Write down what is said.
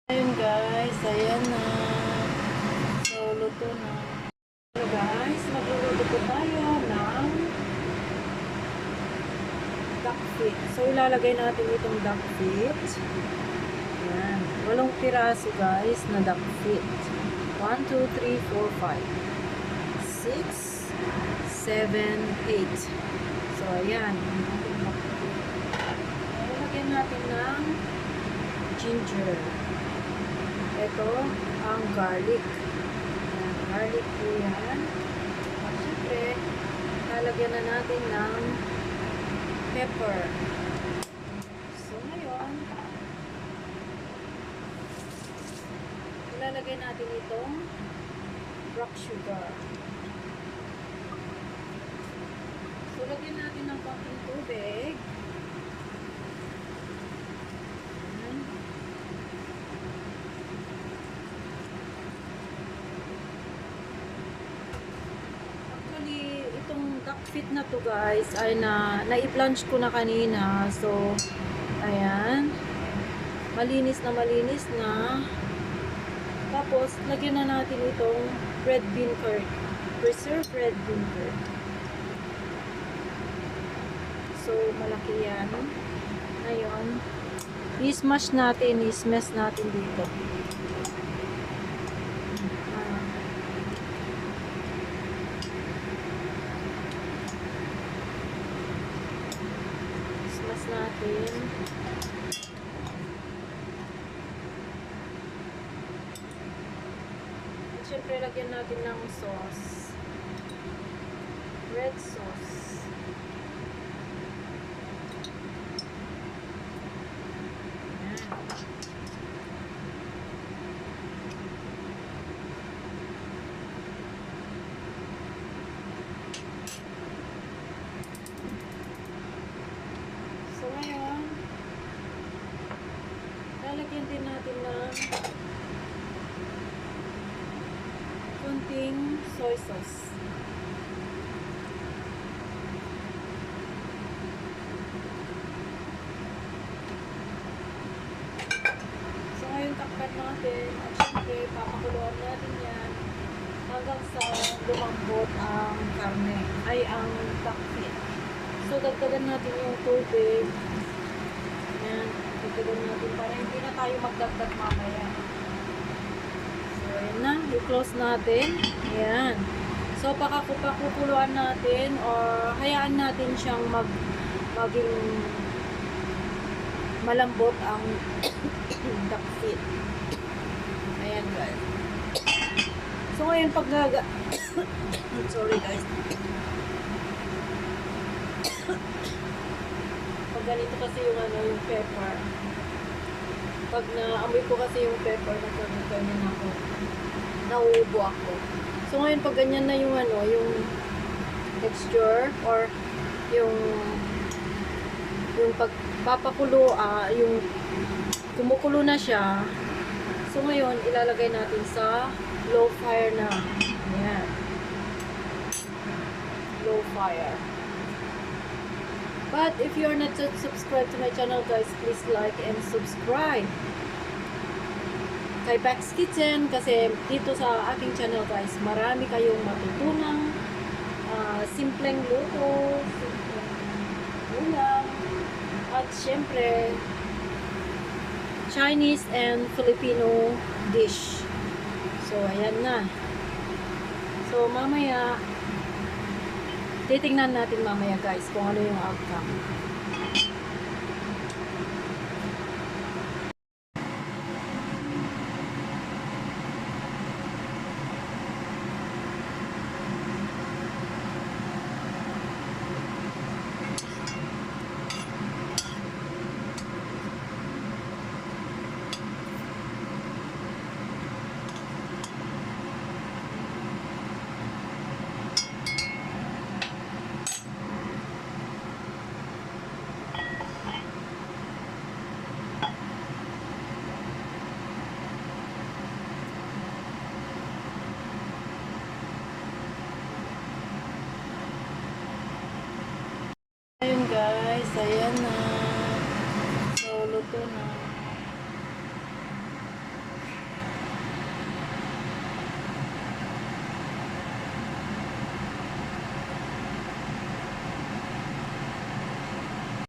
Ayun guys, ayan na. So, luto na. So guys, magluluto po tayo ng duck feet. So, ilalagay natin itong duck feet. Ayan. 8 piraso guys na duck feet. 1, 2, 3, 4, 5, 6, 7, 8. So, ayan. Ilalagay natin ng ginger. Ito ang garlic. Ayan, garlic po yan. At syempre, lalagyan na natin ng pepper. So, ngayon, ilalagay natin itong rock sugar. So, lagyan natin ng konting tubig. Itong duck feet na to guys ay na-i-plunge ko na kanina. So, ayan. Malinis na. Tapos, lagyan na natin itong red bean curd. Preserved red bean curd. So, malaki yan. Ngayon, i-smash natin, i-smash natin dito. Natin. At syempre, lagyan natin ng sauce. Red sauce. Ayan. So, ngayon, lalagyan din natin ng kunting soy sauce. So, ngayon, takpan natin. At syempre, papakuluan natin yan hanggang sa lumambot ang karne. Ay, ang duck feet. So, dagdagan natin yung tubig. Ayan, dagdagan natin para hindi na tayo magdagdag mamaya. So, ayan na. I-close natin. Ayan. So, pakukuluan natin or hayaan natin siyang maging malambot ang duck feet. Ayan, guys. So, ngayon, sorry, guys. Pag ganito kasi yung pepper. Pag naamoy ko kasi yung pepper, nagkaganyan ako. Nauubo ako. So ngayon pag ganyan na yung texture or yung pagpapakulo, yung kumukulo na siya. So ngayon ilalagay natin sa low fire na. Ayan. Low fire. But if you are not yet subscribed to my channel guys, please like and subscribe kay Pax Kitchen kasi dito sa aking channel guys, marami kayong matutunang simpleng luto, simpleng ulam, at syempre Chinese and Filipino dish. So ayan na. So mamaya titingnan natin mamaya guys kung ano yung outcome.